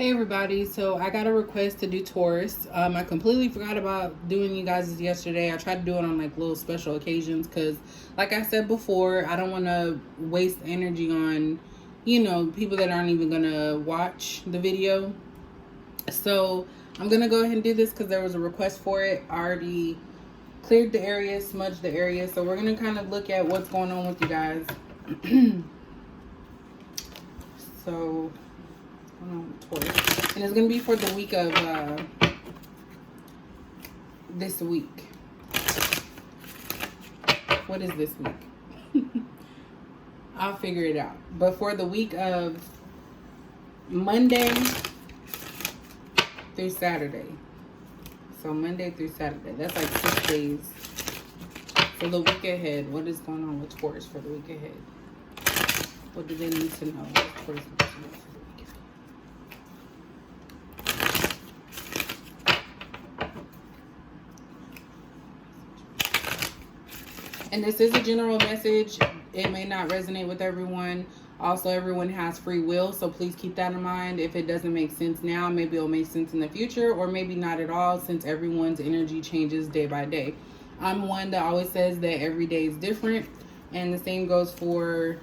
Hey everybody, so I got a request to do Taurus. I completely forgot about doing you guys yesterday. I tried to do it on like little special occasions because, like I said before, I don't want to waste energy on, people that aren't even going to watch the video. So I'm going to go ahead and do this because there was a request for it. I already cleared the area, smudged the area. So we're going to kind of look at what's going on with you guys. So... Taurus. And it's going to be for the week of this week. What is this week? I'll figure it out. But for the week of Monday through Saturday. So Monday through Saturday. That's like 6 days. For the week ahead, what is going on with Taurus for the week ahead? What do they need to know? Taurus needs to know. And this is a general message. It may not resonate with everyone. Also, everyone has free will, so please keep that in mind. If it doesn't make sense now, maybe it'll make sense in the future, or maybe not at all, since everyone's energy changes day by day. I'm one that always says that every day is different, and the same goes for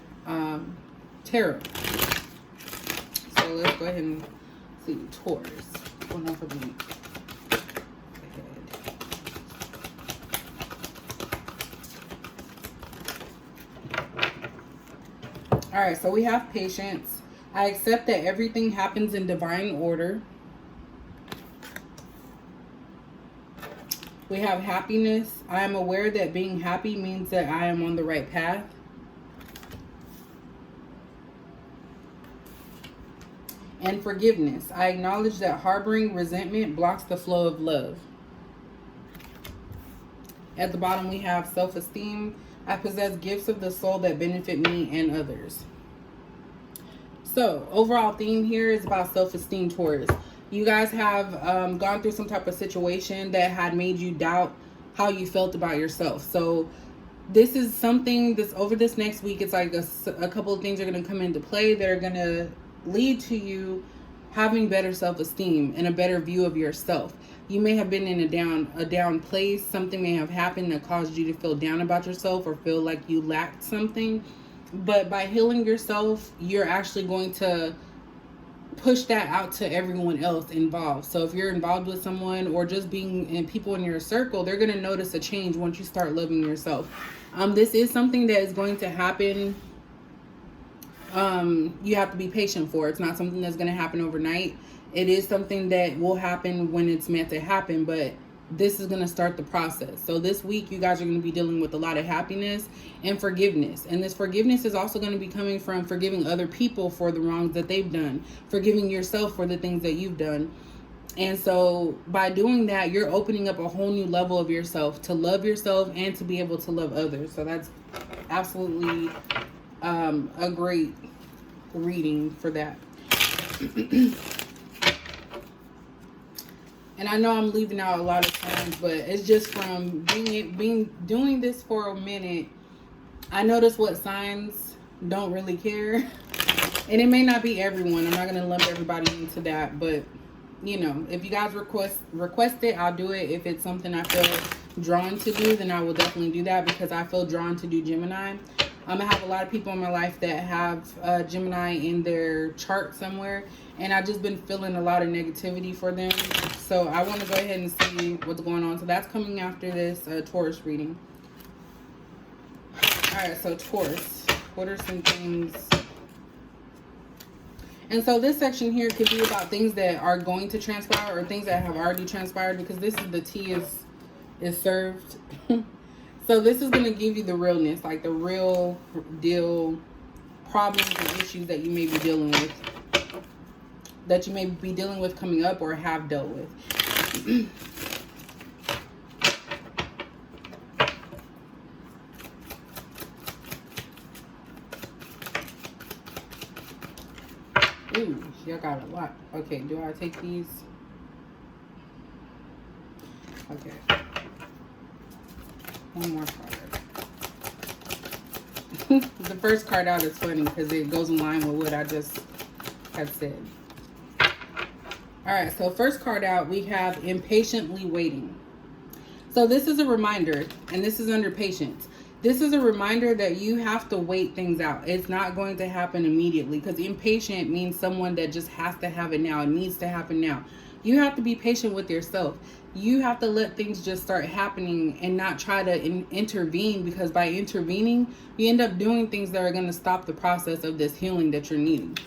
tarot. So let's go ahead and see Taurus. What's going on for the week? All right, so we have patience. I accept that everything happens in divine order. We have happiness. I am aware that being happy means that I am on the right path. And forgiveness. I acknowledge that harboring resentment blocks the flow of love. At the bottom, we have self-esteem. I possess gifts of the soul that benefit me and others. So, overall theme here is about self-esteem, Taurus. You guys have gone through some type of situation that had made you doubt how you felt about yourself. So, this is something that's over this next week. It's like a couple of things are going to come into play that are going to lead to you having better self-esteem and a better view of yourself. You may have been in a down place. Something may have happened that caused you to feel down about yourself or feel like you lacked something. But by healing yourself, you're actually going to push that out to everyone else involved. So if you're involved with someone or just being in people in your circle, they're going to notice a change once you start loving yourself. This is something that is going to happen. You have to be patient for. It's not something that's going to happen overnight. It is something that will happen when it's meant to happen, but this is going to start the process. So this week, you guys are going to be dealing with a lot of happiness and forgiveness. And this forgiveness is also going to be coming from forgiving other people for the wrongs that they've done, forgiving yourself for the things that you've done. And so by doing that, you're opening up a whole new level of yourself to love yourself and to be able to love others. So that's absolutely a great reading for that. And I know I'm leaving out a lot of times, but it's just from doing this for a minute. I notice what signs don't really care, and it may not be everyone. I'm not gonna lump everybody into that, but if you guys request it, I'll do it. If it's something I feel drawn to do, then I will definitely do that because I feel drawn to do Gemini. I have a lot of people in my life that have Gemini in their chart somewhere, and I've just been feeling a lot of negativity for them. So I want to go ahead and see what's going on. So that's coming after this Taurus reading. All right, so Taurus, what are some things? And so this section here could be about things that are going to transpire or things that have already transpired, because this is the tea is served. So this is going to give you the realness, like the real deal problems and issues that you may be dealing with. That you may be dealing with coming up or have dealt with. Ooh, y'all got a lot. Okay, do I take these? Okay. One more card. The first card out is funny because it goes in line with what I just had said. All right, so first card out, we have impatiently waiting. So this is a reminder, and this is under patience. This is a reminder that you have to wait things out. It's not going to happen immediately, because impatient means someone that just has to have it now. It needs to happen now. You have to be patient with yourself. You have to let things just start happening and not try to intervene, because by intervening, you end up doing things that are going to stop the process of this healing that you're needing.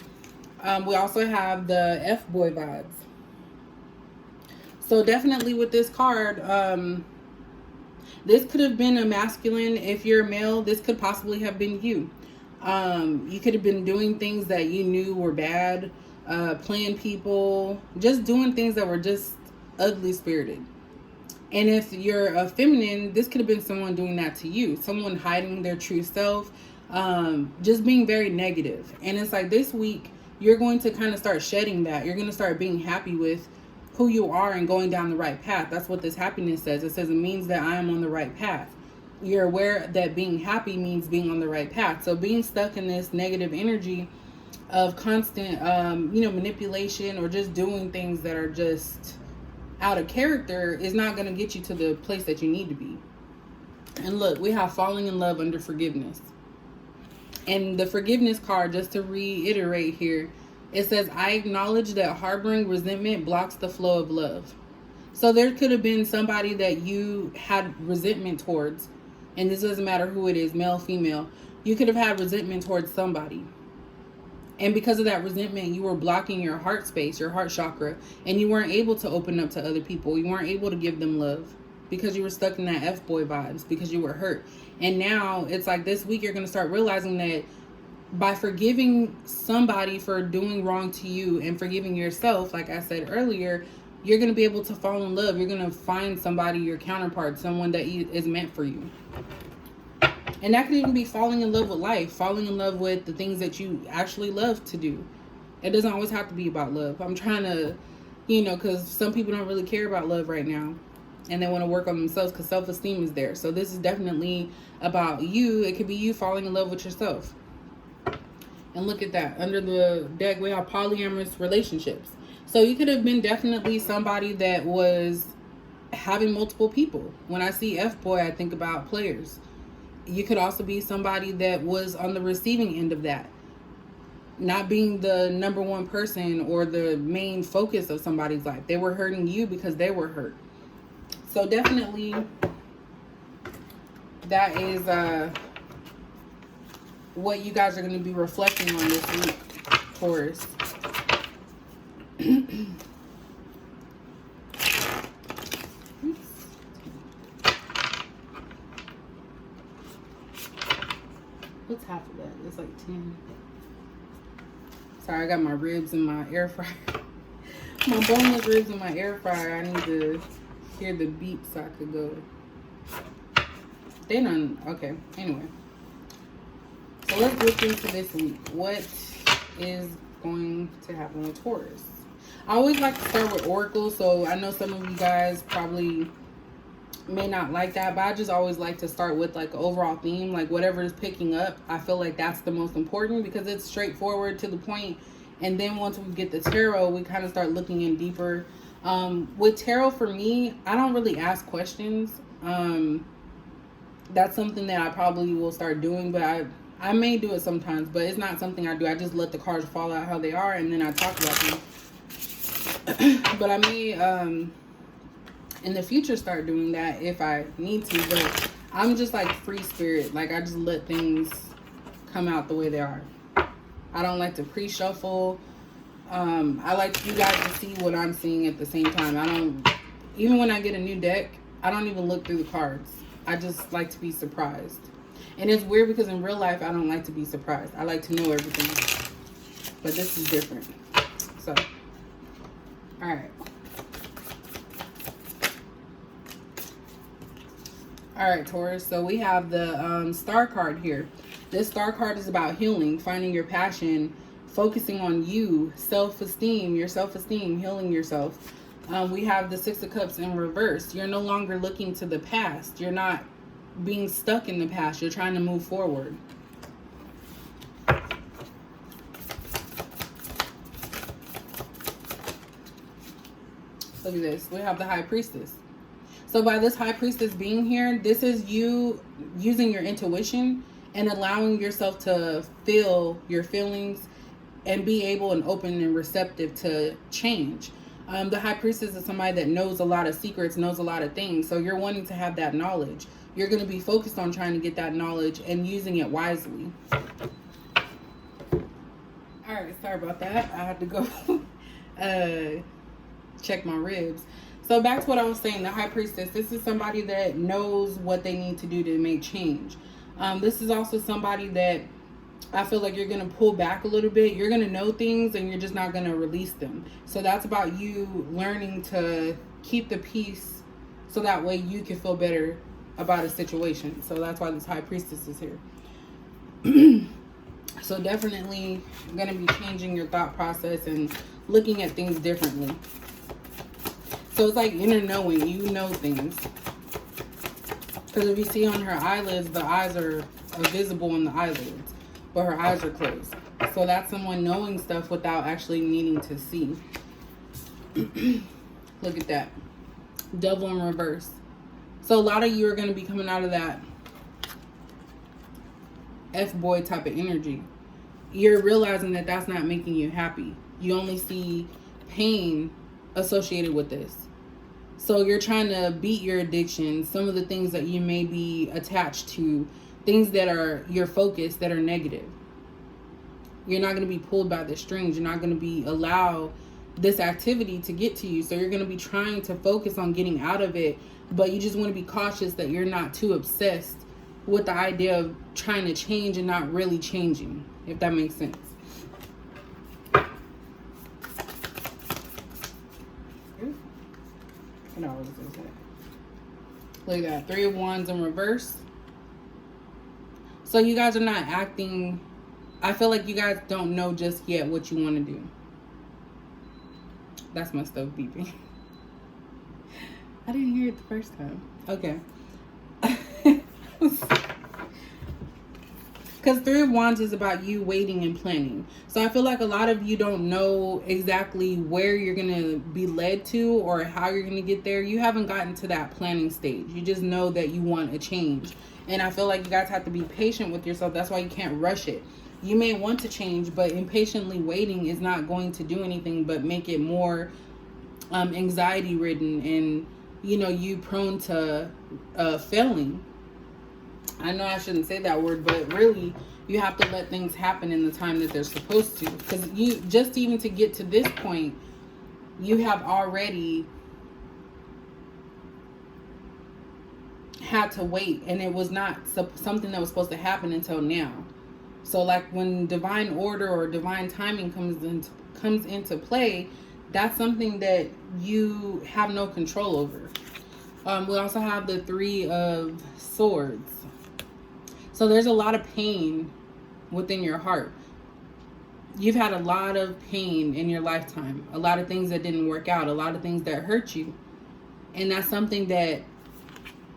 We also have the F-boy vibes. So definitely with this card, this could have been a masculine. If you're a male, this could possibly have been you. You could have been doing things that you knew were bad, playing people, just doing things that were just ugly spirited. And if you're a feminine, this could have been someone doing that to you, someone hiding their true self, just being very negative. And it's like this week, you're going to kind of start shedding that. You're going to start being happy with who you are and going down the right path. That's what this happiness says. It says it means that I am on the right path. You're aware that being happy means being on the right path. So being stuck in this negative energy of constant, manipulation, or just doing things that are just out of character is not going to get you to the place that you need to be. And look, we have falling in love under forgiveness. And the forgiveness card, just to reiterate here, it says, I acknowledge that harboring resentment blocks the flow of love. So there could have been somebody that you had resentment towards, and this doesn't matter who it is, male, female. You could have had resentment towards somebody. And because of that resentment, you were blocking your heart space, your heart chakra, and you weren't able to open up to other people. You weren't able to give them love because you were stuck in that F-boy vibes, because you were hurt. And now it's like this week you're going to start realizing that by forgiving somebody for doing wrong to you and forgiving yourself, like I said earlier, you're going to be able to fall in love. You're going to find somebody, your counterpart, someone that is meant for you. And that could even be falling in love with life, falling in love with the things that you actually love to do. It doesn't always have to be about love. I'm trying to, because some people don't really care about love right now. And they want to work on themselves because self-esteem is there. So this is definitely about you. It could be you falling in love with yourself. And look at that. Under the deck, we have polyamorous relationships. So you could have been definitely somebody that was having multiple people. When I see F-boy, I think about players. You could also be somebody that was on the receiving end of that. Not being the number one person or the main focus of somebody's life. They were hurting you because they were hurt. So definitely that is what you guys are going to be reflecting on this week, Taurus. What's half of that? It's like 10. Sorry, I got my ribs in my air fryer. My boneless ribs in my air fryer. I need to hear the beep so I could go. They done. Okay. Anyway. So let's look into this week. What is going to happen with Taurus? I always like to start with Oracle. So I know some of you guys probably may not like that, but I just always like to start with like an overall theme, like whatever is picking up. I feel like that's the most important because it's straightforward to the point. And then once we get the tarot, we kind of start looking in deeper. With tarot, for me, I don't really ask questions. That's something that I probably will start doing, but I may do it sometimes, but it's not something I do. I just let the cards fall out how they are, and then I talk about them. But I may in the future start doing that if I need to, but I'm just like free spirit. Like I just let things come out the way they are. I don't like to pre-shuffle. I like you guys to see what I'm seeing at the same time. Even when I get a new deck, I don't even look through the cards. I just like to be surprised. And it's weird because in real life, I don't like to be surprised. I like to know everything. But this is different. So, all right. All right, Taurus. So we have the star card here. This star card is about healing, finding your passion, focusing on you, self-esteem, your self-esteem, healing yourself. We have the Six of Cups in reverse. You're no longer looking to the past. You're not being stuck in the past. You're trying to move forward. Look at this. We have the High Priestess. So by this High Priestess being here, this is you using your intuition and allowing yourself to feel your feelings and be able and open and receptive to change. The High Priestess is somebody that knows a lot of secrets, knows a lot of things. So you're wanting to have that knowledge. You're going to be focused on trying to get that knowledge and using it wisely. All right, sorry about that. I had to go check my ribs. So back to what I was saying, the High Priestess, this is somebody that knows what they need to do to make change. This is also somebody that I feel like you're going to pull back a little bit. You're going to know things and you're just not going to release them. So that's about you learning to keep the peace so that way you can feel better about a situation. So that's why this High Priestess is here. So definitely going to be changing your thought process and looking at things differently. So it's like inner knowing. You know things. Because if you see on her eyelids, the eyes are visible in the eyelids, but her eyes are closed. So that's someone knowing stuff without actually needing to see. Look at that. Devil in reverse. So a lot of you are going to be coming out of that F-boy type of energy. You're realizing that that's not making you happy. You only see pain associated with this. So you're trying to beat your addiction, some of the things that you may be attached to, things that are your focus that are negative. You're not going to be pulled by the strings. You're not going to be allow this activity to get to you. So you're going to be trying to focus on getting out of it, but you just want to be cautious that you're not too obsessed with the idea of trying to change and not really changing, if that makes sense. Look at that. 3 of Wands in reverse. So you guys are not acting. I feel like you guys don't know just yet what you want to do. That's my stove beeping. I didn't hear it the first time. Okay. Because 3 of Wands is about you waiting and planning. So I feel like a lot of you don't know exactly where you're going to be led to or how you're going to get there. You haven't gotten to that planning stage. You just know that you want a change. And I feel like you guys have to be patient with yourself. That's why you can't rush it. You may want to change, but impatiently waiting is not going to do anything but make it more anxiety ridden and, you know, you prone to failing. I know I shouldn't say that word, but really you have to let things happen in the time that they're supposed to. Because you just even to get to this point, you have already had to wait, and it was not something that was supposed to happen until now. So like when divine order or divine timing comes into play, that's something that you have no control over. We also have the 3 of Swords. So there's a lot of pain within your heart. You've had a lot of pain in your lifetime. A lot of things that didn't work out. A lot of things that hurt you. And that's something that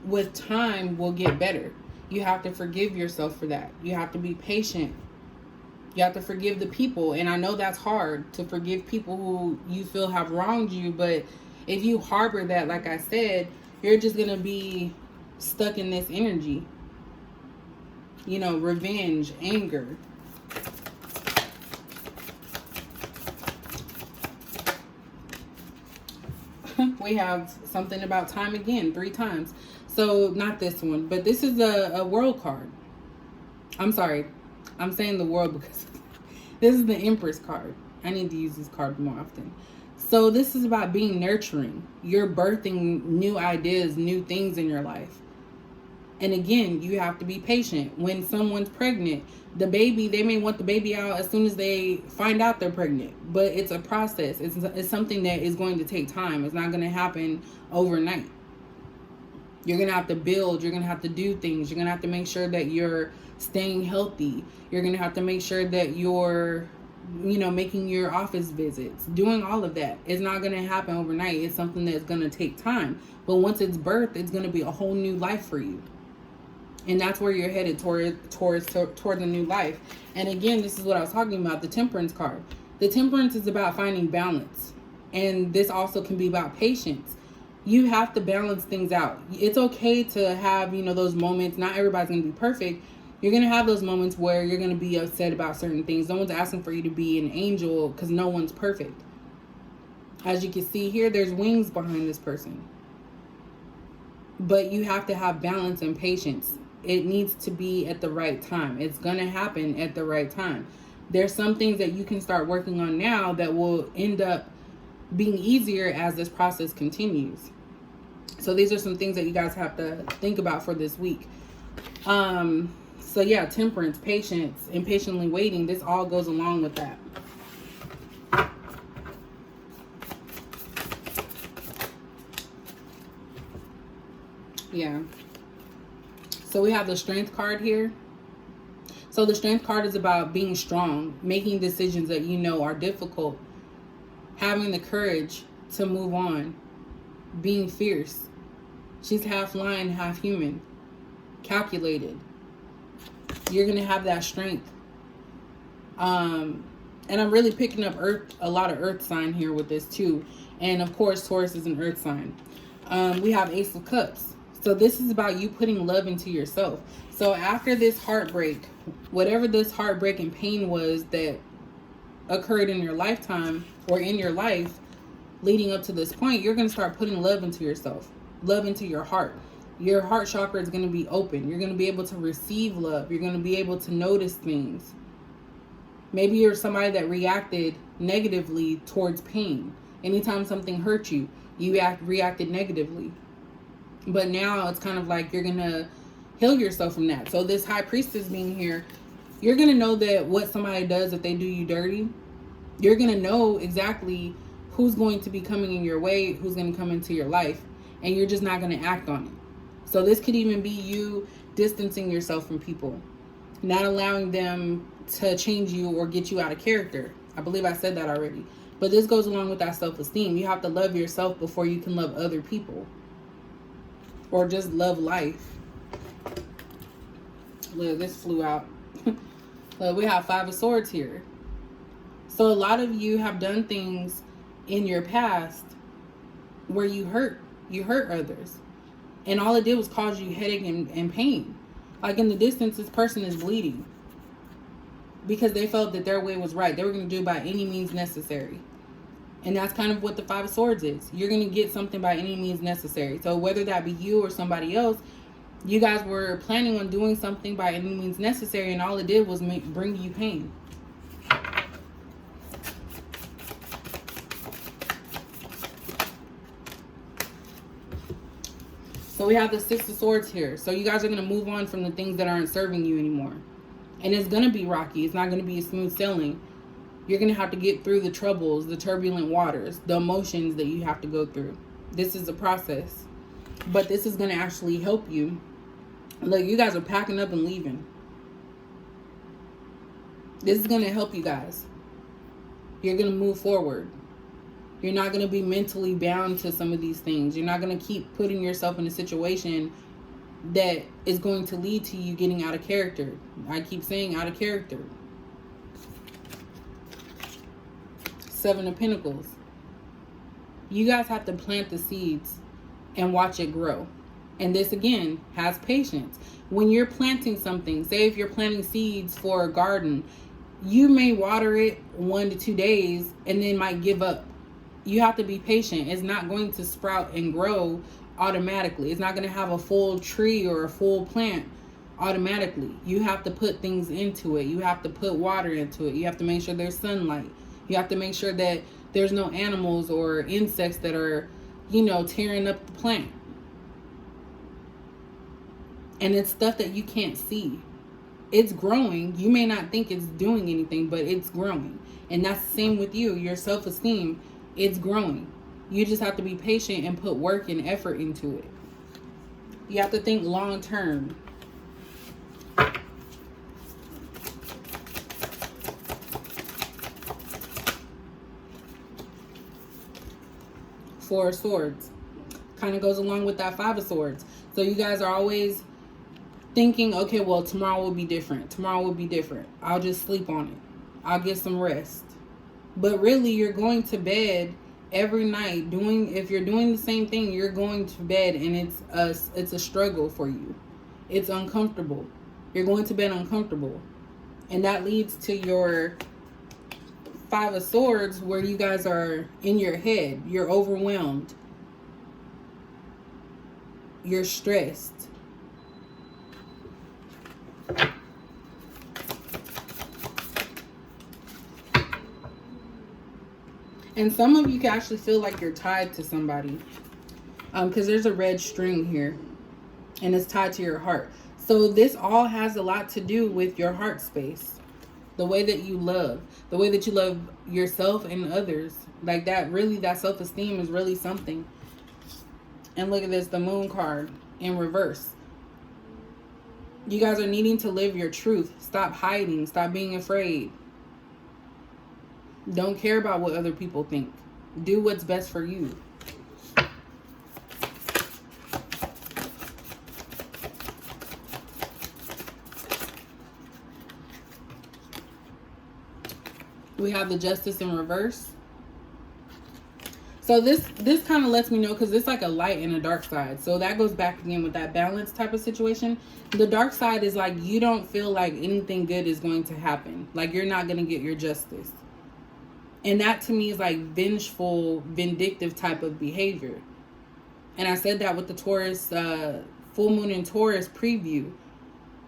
with time will get better. You have to forgive yourself for that. You have to be patient. You have to forgive the people. And I know that's hard to forgive people who you feel have wronged you. But if you harbor that, like I said, you're just going to be stuck in this energy. You know, revenge, anger. We have something about time again, 3 times. So not this one, but this is a world card. I'm sorry. I'm saying the world because this is the Empress card. I need to use this card more often. So this is about being nurturing. You're birthing new ideas, new things in your life. And again, you have to be patient. When someone's pregnant, the baby, they may want the baby out as soon as they find out they're pregnant. But it's a process. It's something that is going to take time. It's not going to happen overnight. You're going to have to build. You're going to have to do things. You're going to have to make sure that you're staying healthy. You're going to have to make sure that you're, you know, making your office visits. Doing all of that. It's not going to happen overnight. It's something that's going to take time. But once it's birthed, it's going to be a whole new life for you. And that's where you're headed towards a new life. And again, this is what I was talking about, the Temperance card. The Temperance is about finding balance And this also can be about patience. You have to balance things out. It's okay to have, those moments. Not everybody's going to be perfect. You're going to have those moments where you're going to be upset about certain things. No one's asking for you to be an angel because no one's perfect. As you can see here, there's wings behind this person. But you have to have balance and patience. It needs to be at the right time. It's going to happen at the right time. There's some things that you can start working on now that will end up being easier as this process continues. So these are some things that you guys have to think about for this week. So yeah, temperance, patience, and patiently waiting. This all goes along with that. Yeah. So we have the strength card here. So the strength card is about being strong, making decisions that are difficult, having the courage to move on, being fierce. She's half lion, half human, calculated. You're going to have that strength. And I'm really picking up a lot of earth sign here with this too. And of course, Taurus is an earth sign. We have Ace of Cups. So this is about you putting love into yourself. So after this heartbreak, whatever this heartbreak and pain was that occurred in your lifetime or in your life leading up to this point, you're going to start putting love into yourself, love into your heart. Your heart chakra is going to be open. You're going to be able to receive love. You're going to be able to notice things. Maybe you're somebody that reacted negatively towards pain. Anytime something hurt you, you reacted negatively. But now it's kind of like you're going to heal yourself from that. So this high priestess being here, you're going to know that what somebody does if they do you dirty, you're going to know exactly who's going to be coming in your way, who's going to come into your life, and you're just not going to act on it. So this could even be you distancing yourself from people, not allowing them to change you or get you out of character. I believe I said that already. But this goes along with that self-esteem. You have to love yourself before you can love other people. Or just love life. Look, this flew out. Look, we have Five of Swords here. So a lot of you have done things in your past where you hurt others. And all it did was cause you headache and pain. Like in the distance, this person is bleeding. Because they felt that their way was right. They were going to do it by any means necessary. And that's kind of what the Five of Swords is. You're going to get something by any means necessary. So whether that be you or somebody else, you guys were planning on doing something by any means necessary. And all it did was bring you pain. So we have the Six of Swords here. So you guys are going to move on from the things that aren't serving you anymore. And it's going to be rocky. It's not going to be a smooth sailing. You're going to have to get through the troubles, the turbulent waters, the emotions that you have to go through. This is a process. But this is going to actually help you. Look, you guys are packing up and leaving. This is going to help you guys. You're going to move forward. You're not going to be mentally bound to some of these things. You're not going to keep putting yourself in a situation that is going to lead to you getting out of character. I keep saying out of character. Seven of Pentacles. You guys have to plant the seeds and watch it grow. And this again has patience. When you're planting something, say if you're planting seeds for a garden, you may water it 1 to 2 days and then might give up. You have to be patient. It's not going to sprout and grow automatically. It's not going to have a full tree or a full plant automatically. You have to put things into it. You have to put water into it. You have to make sure there's sunlight. You have to make sure that there's no animals or insects that are, tearing up the plant. And it's stuff that you can't see. It's growing. You may not think it's doing anything, but it's growing. And that's the same with you. Your self-esteem, it's growing. You just have to be patient and put work and effort into it. You have to think long term. Four of Swords. Kind of goes along with that Five of Swords. So you guys are always thinking, okay, well, tomorrow will be different. Tomorrow will be different. I'll just sleep on it. I'll get some rest. But really, you're going to bed every night if you're doing the same thing, you're going to bed and it's a struggle for you. It's uncomfortable. You're going to bed uncomfortable. And that leads to your 5 of Swords, where you guys are in your head. You're overwhelmed. You're stressed. And some of you can actually feel like you're tied to somebody. Because there's a red string here. And it's tied to your heart. So this all has a lot to do with your heart space. The way that you love. The way that you love yourself and others. Like that, really, that self-esteem is really something. And look at this, the Moon card in reverse. You guys are needing to live your truth. Stop hiding. Stop being afraid. Don't care about what other people think. Do what's best for you. We have the Justice in reverse. So this kind of lets me know, because it's like a light and a dark side. So that goes back again with that balance type of situation. The dark side is like you don't feel like anything good is going to happen. Like you're not going to get your justice. And that to me is like vengeful, vindictive type of behavior. And I said that with the Taurus, full moon in Taurus preview.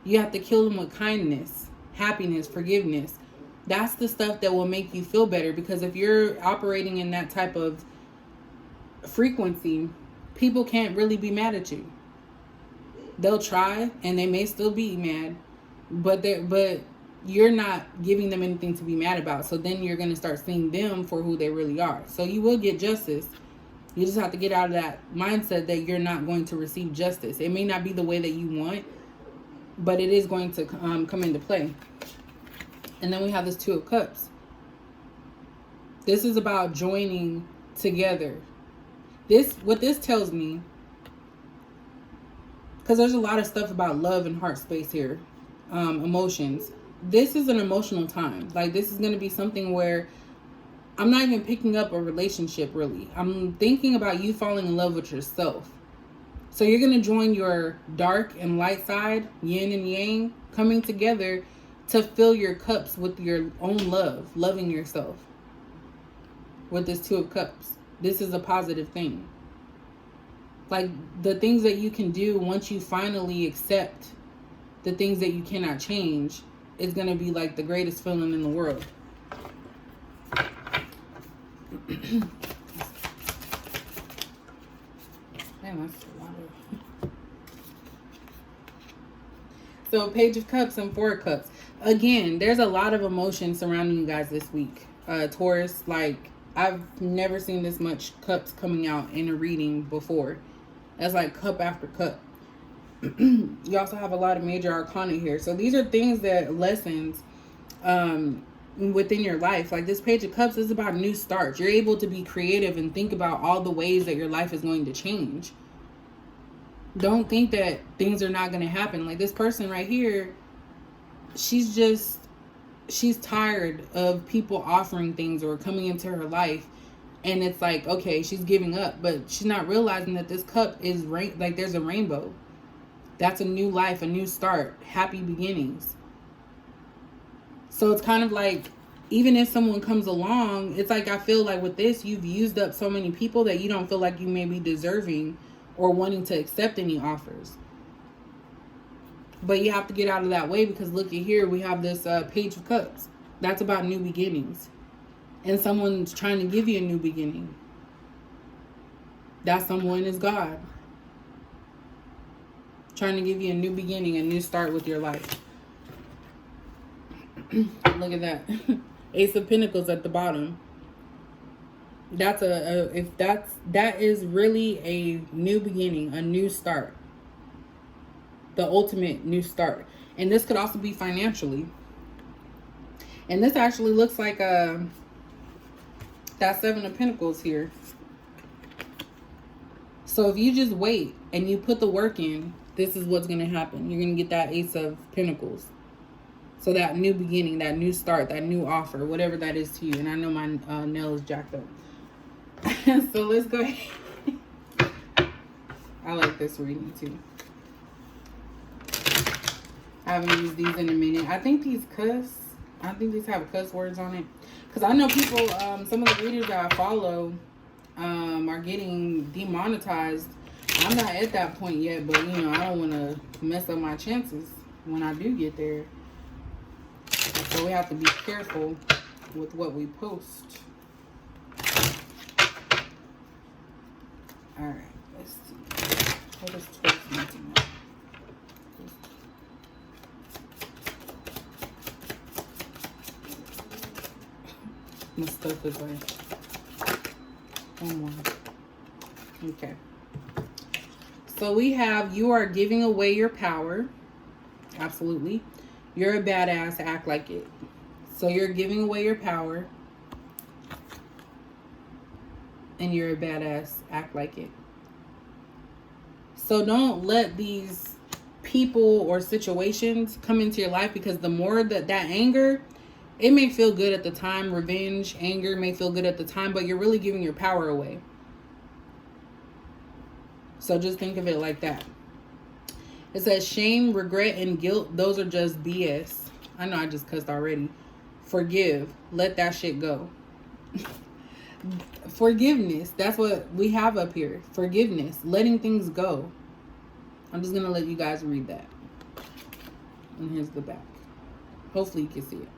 You have to kill them with kindness, happiness, forgiveness. That's the stuff that will make you feel better. Because if you're operating in that type of frequency, people can't really be mad at you. They'll try and they may still be mad. But you're not giving them anything to be mad about. So then you're going to start seeing them for who they really are. So you will get justice. You just have to get out of that mindset that you're not going to receive justice. It may not be the way that you want, but it is going to come into play. And then we have this 2 of Cups. This is about joining together. What this tells me, because there's a lot of stuff about love and heart space here, emotions. This is an emotional time. Like this is going to be something where I'm not even picking up a relationship really. I'm thinking about you falling in love with yourself. So you're going to join your dark and light side, yin and yang, coming together to fill your cups with your own love, loving yourself. With this 2 of Cups. This is a positive thing. Like the things that you can do once you finally accept the things that you cannot change is going to be like the greatest feeling in the world. Man, that's a lot of... So Page of Cups and 4 of Cups. Again, there's a lot of emotion surrounding you guys this week. Taurus, like I've never seen this much cups coming out in a reading before. That's like cup after cup. You also have a lot of major arcana here. So these are things that lessons within your life. Like this Page of Cups is about new starts. You're able to be creative and think about all the ways that your life is going to change. Don't think that things are not going to happen. Like this person right here, she's tired of people offering things or coming into her life. And it's like, okay, she's giving up. But she's not realizing that this cup is like there's a rainbow. That's a new life, a new start, happy beginnings. So it's kind of like, even if someone comes along, it's like I feel like with this, you've used up so many people that you don't feel like you may be deserving or wanting to accept any offers. But you have to get out of that way, because look at here, we have this Page of Cups. That's about new beginnings. And someone's trying to give you a new beginning. That someone is God. Trying to give you a new beginning, a new start with your life. Look at that. Ace of Pentacles at the bottom. That's that is really a new beginning, a new start. The ultimate new start. And this could also be financially. And this actually looks like that 7 of Pentacles here. So if you just wait and you put the work in, this is what's going to happen. You're going to get that Ace of Pentacles. So that new beginning, that new start, that new offer, whatever that is to you. And I know my nail is jacked up. So let's go ahead. I like this reading too. I haven't used these in a minute. I think these have cuss words on it. Because I know people, some of the readers that I follow are getting demonetized. I'm not at that point yet, but you know, I don't want to mess up my chances when I do get there. So we have to be careful with what we post. Alright, let's see. What is Taurus missing now? My stuff is like one more. Okay. So we have, you are giving away your power. Absolutely. You're a badass, act like it. So you're giving away your power. And you're a badass, act like it. So don't let these people or situations come into your life, because the more that anger, it may feel good at the time. Revenge, anger may feel good at the time, but you're really giving your power away. So just think of it like that. It says shame, regret, and guilt. Those are just BS. I know I just cussed already. Forgive. Let that shit go. Forgiveness. That's what we have up here. Forgiveness. Letting things go. I'm just going to let you guys read that. And here's the back. Hopefully you can see it.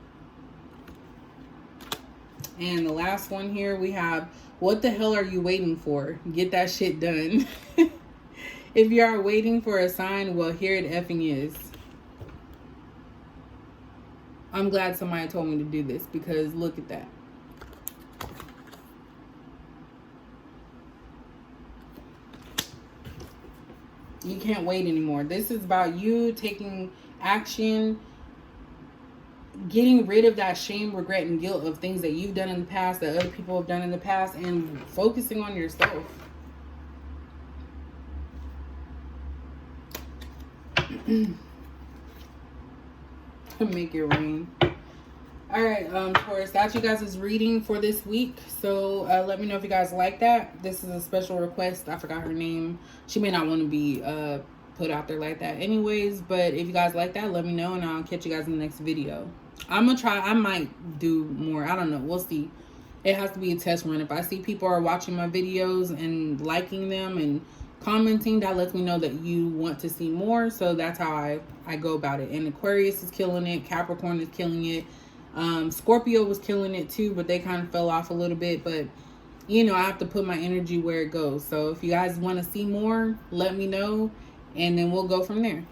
And the last one here we have, what the hell are you waiting for? Get that shit done. If you are waiting for a sign, well, here it effing is. I'm glad somebody told me to do this, because look at that. You can't wait anymore. This is about you taking action, getting rid of that shame, regret, and guilt of things that you've done in the past, that other people have done in the past, and focusing on yourself. Make it rain. All right, Taurus, that's you guys' reading for this week. So let me know if you guys like that. This is a special request. I forgot her name. She may not want to be put out there like that anyways, but if you guys like that, let me know, and I'll catch you guys in the next video. I'm gonna try. I might do more. I don't know. We'll see. It has to be a test run. If I see people are watching my videos and liking them and commenting, that lets me know that you want to see more. So that's how I go about it. And Aquarius is killing it. Capricorn is killing it. Scorpio was killing it too, but they kind of fell off a little bit. But you know, I have to put my energy where it goes. So if you guys want to see more, let me know, and then we'll go from there.